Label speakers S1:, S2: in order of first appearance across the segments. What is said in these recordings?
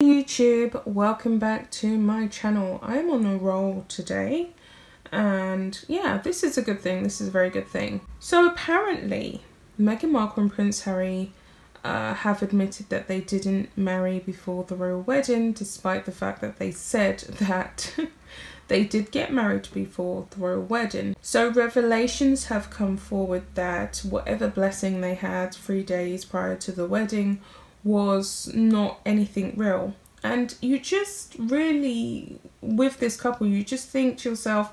S1: YouTube, welcome back to my channel. I'm on a roll today and yeah, this is a good thing. This is a very good thing. So apparently Meghan Markle and Prince Harry have admitted that they didn't marry before the royal wedding, despite the fact that they said that they did get married before the royal wedding. So revelations have come forward that whatever blessing they had 3 days prior to the wedding was not anything real. And you just really, with this couple, you just think to yourself,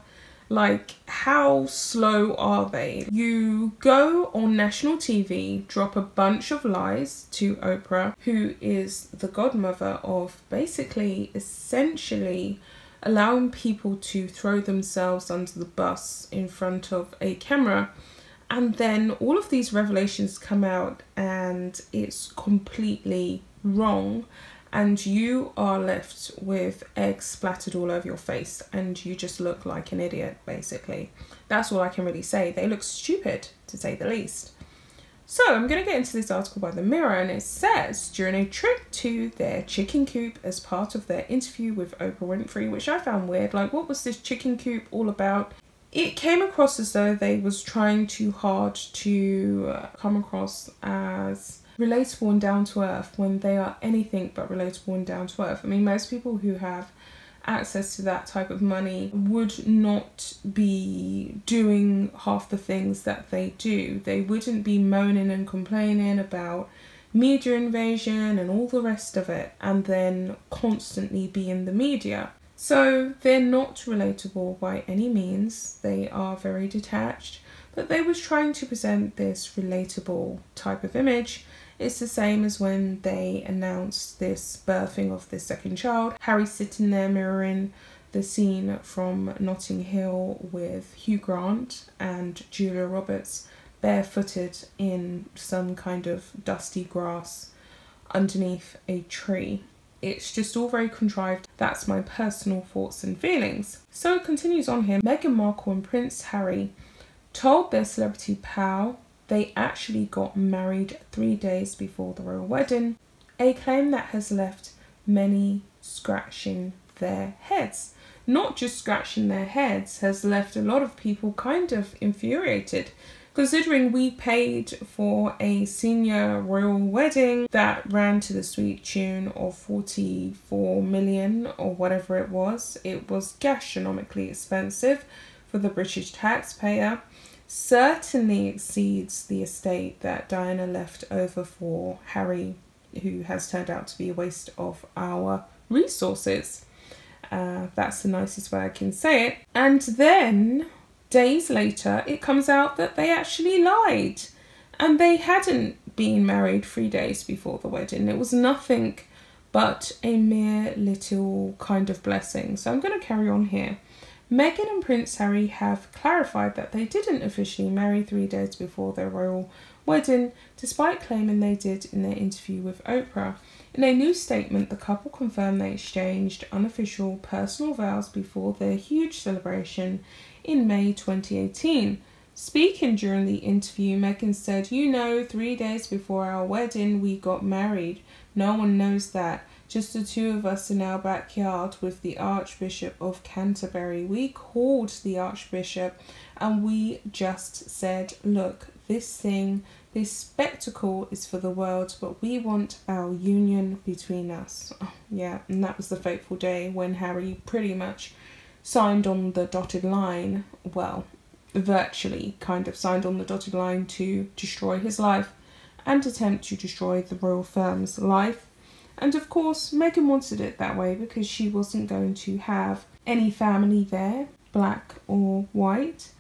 S1: like, how slow are they? You go on national TV, drop a bunch of lies to Oprah, who is the godmother of basically, essentially allowing people to throw themselves under the bus in front of a camera. And then all of these revelations come out and it's completely wrong. And you are left with eggs splattered all over your face and you just look like an idiot, basically. That's all I can really say. They look stupid, to say the least. So I'm going to get into this article by The Mirror, and it says, during a trip to their chicken coop as part of their interview with Oprah Winfrey, which I found weird. Like, what was this chicken coop all about? It came across as though they was trying too hard to come across as relatable and down to earth when they are anything but relatable and down to earth. I mean, most people who have access to that type of money would not be doing half the things that they do. They wouldn't be moaning and complaining about media invasion and all the rest of it, and then constantly be in the media. So they're not relatable by any means. They are very detached, but they was trying to present this relatable type of image. It's the same as when they announced this birthing of this second child. Harry sitting there mirroring the scene from Notting Hill with Hugh Grant and Julia Roberts barefooted in some kind of dusty grass underneath a tree. It's just all very contrived. That's my personal thoughts and feelings. So it continues on here. Meghan Markle and Prince Harry told their celebrity pal they actually got married 3 days before the royal wedding, a claim that has left many scratching their heads. Not just scratching their heads, has left a lot of people kind of infuriated, considering we paid for a senior royal wedding that ran to the sweet tune of 44 million or whatever it was. It was gastronomically expensive for the British taxpayer. Certainly exceeds the estate that Diana left over for Harry, who has turned out to be a waste of our resources. That's the nicest way I can say it. And then days later, it comes out that they actually lied and they hadn't been married 3 days before the wedding. It was nothing but a mere little kind of blessing. So I'm going to carry on here. Meghan and Prince Harry have clarified that they didn't officially marry 3 days before their royal wedding, despite claiming they did in their interview with Oprah. In a new statement, the couple confirmed they exchanged unofficial personal vows before their huge celebration in May 2018. Speaking during the interview, Meghan said, "You know, 3 days before our wedding, we got married. No one knows that. Just the two of us in our backyard with the Archbishop of Canterbury. We called the Archbishop and we just said, look, this spectacle is for the world, but we want our union between us." Oh, yeah, and that was the fateful day when Harry pretty much signed on the dotted line, well, virtually kind of signed on the dotted line to destroy his life and attempt to destroy the royal firm's life. And of course, Meghan wanted it that way because she wasn't going to have any family there, black or white.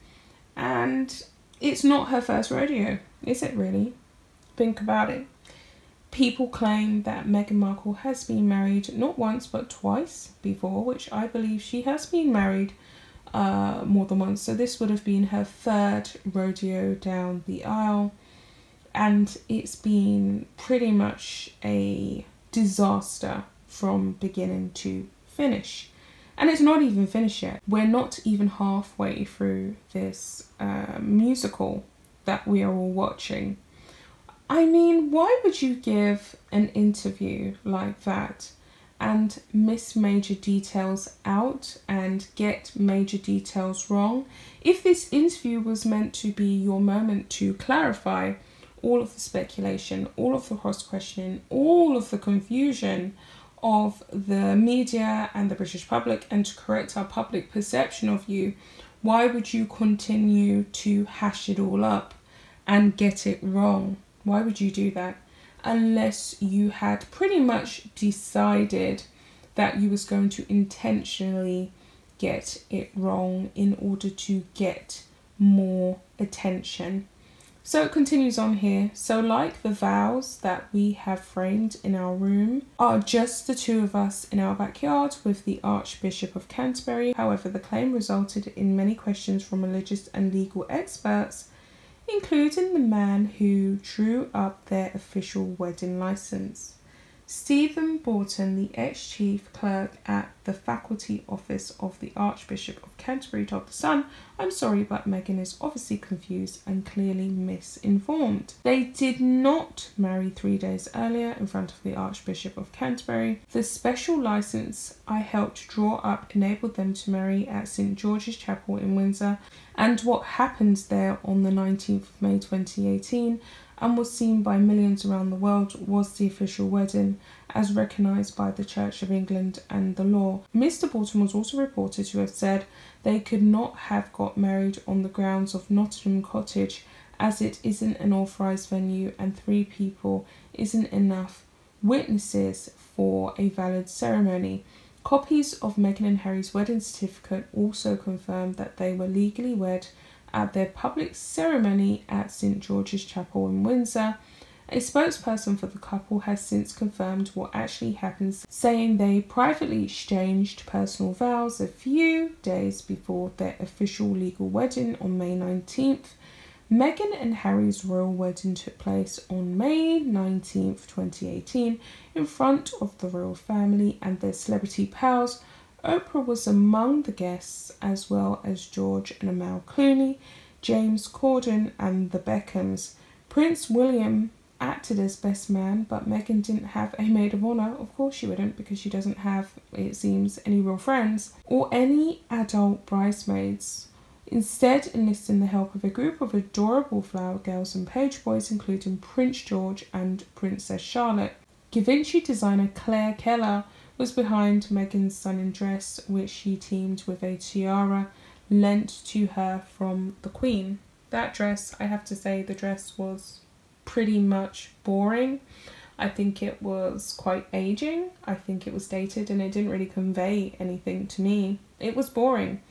S1: And it's not her first rodeo, is it really? Think about it. People claim that Meghan Markle has been married not once but twice before, which I believe she has been married more than once. So this would have been her third rodeo down the aisle. And it's been pretty much a disaster from beginning to finish. And it's not even finished yet. We're not even halfway through this musical that we are all watching. I mean, why would you give an interview like that and miss major details out and get major details wrong. If this interview was meant to be your moment to clarify all of the speculation, all of the cross-questioning, all of the confusion of the media and the British public, and to correct our public perception of you, why would you continue to hash it all up and get it wrong? Why would you do that? Unless you had pretty much decided that you was going to intentionally get it wrong in order to get more attention. So it continues on here. So like the vows that we have framed in our room are just the two of us in our backyard with the Archbishop of Canterbury. However, the claim resulted in many questions from religious and legal experts, including the man who drew up their official wedding licence. Stephen Borton, the ex-chief clerk at the faculty office of the Archbishop of Canterbury, told The Sun, "I'm sorry, but Meghan is obviously confused and clearly misinformed. They did not marry 3 days earlier in front of the Archbishop of Canterbury. The special licence I helped draw up enabled them to marry at St George's Chapel in Windsor, and what happened there on the 19th of May 2018 and was seen by millions around the world was the official wedding, as recognised by the Church of England and the law." Mr Bolton was also reported to have said they could not have got married on the grounds of Nottingham Cottage, as it isn't an authorised venue and 3 people isn't enough witnesses for a valid ceremony. Copies of Meghan and Harry's wedding certificate also confirmed that they were legally wed at their public ceremony at St George's Chapel in Windsor. A spokesperson for the couple has since confirmed what actually happened, saying they privately exchanged personal vows a few days before their official legal wedding on May 19th. Meghan and Harry's royal wedding took place on May 19th, 2018 in front of the royal family and their celebrity pals. Oprah was among the guests, as well as George and Amal Clooney, James Corden and the Beckhams. Prince William acted as best man, but Meghan didn't have a maid of honour. Of course she wouldn't, because she doesn't have, it seems, any real friends or any adult bridesmaids, instead enlisting the help of a group of adorable flower girls and page boys, including Prince George and Princess Charlotte. Givenchy designer Claire Keller was behind Meghan's stunning dress, which she teamed with a tiara lent to her from the Queen. That dress, I have to say, the dress was pretty much boring. I think it was quite aging. I think it was dated and it didn't really convey anything to me. It was boring.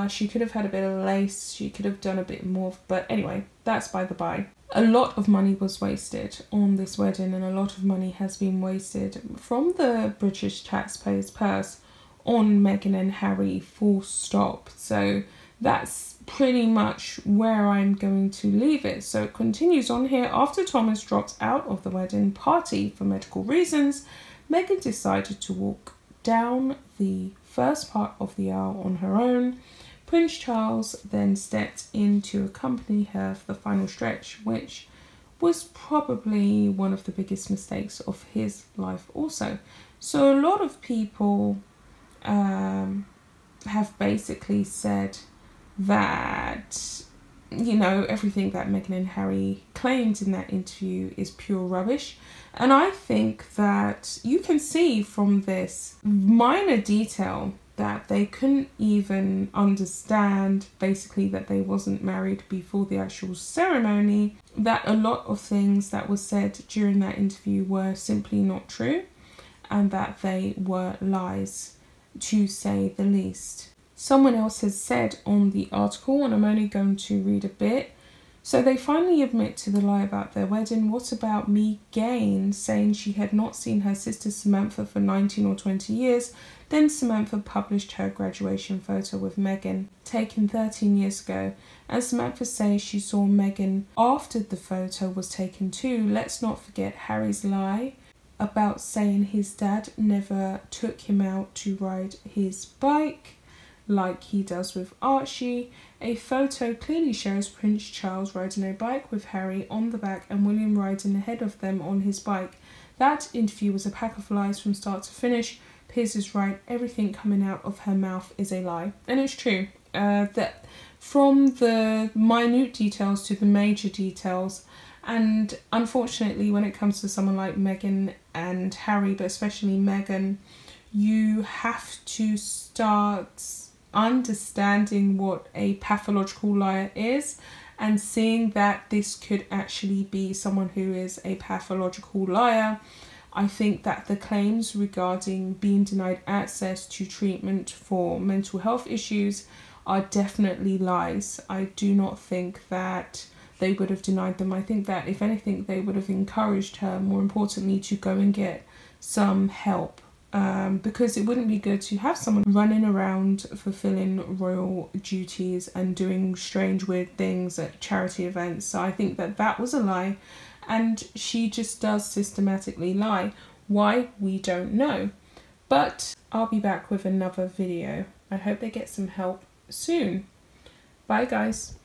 S1: She could have had a bit of lace, she could have done a bit more, but anyway, that's by the by. A lot of money was wasted on this wedding, and a lot of money has been wasted from the British taxpayers' purse on Meghan and Harry, full stop. So that's pretty much where I'm going to leave it. So it continues on here. After Thomas dropped out of the wedding party for medical reasons, Meghan decided to walk down the first part of the aisle on her own. Prince Charles then stepped in to accompany her for the final stretch, which was probably one of the biggest mistakes of his life also. So a lot of people have basically said that, you know, everything that Meghan and Harry claimed in that interview is pure rubbish. And I think that you can see from this minor detail that they couldn't even understand basically that they wasn't married before the actual ceremony, that a lot of things that was said during that interview were simply not true, and that they were lies, to say the least. Someone else has said on the article, and I'm only going to read a bit, so they finally admit to the lie about their wedding. What about Meghan saying she had not seen her sister Samantha for 19 or 20 years? Then Samantha published her graduation photo with Meghan, taken 13 years ago. And Samantha says she saw Meghan after the photo was taken too. Let's not forget Harry's lie about saying his dad never took him out to ride his bike like he does with Archie. A photo clearly shows Prince Charles riding a bike with Harry on the back and William riding ahead of them on his bike. That interview was a pack of lies from start to finish. Piers is right, everything coming out of her mouth is a lie. And it's true. That from the minute details to the major details, and unfortunately when it comes to someone like Meghan and Harry, but especially Meghan, you have to start understanding what a pathological liar is and seeing that this could actually be someone who is a pathological liar. I think that the claims regarding being denied access to treatment for mental health issues are definitely lies. I do not think that they would have denied them. I think that if anything, they would have encouraged her, more importantly, to go and get some help. Because it wouldn't be good to have someone running around fulfilling royal duties and doing strange weird things at charity events. So I think that that was a lie, and she just does systematically lie. Why? We don't know. But I'll be back with another video. I hope they get some help soon. Bye guys.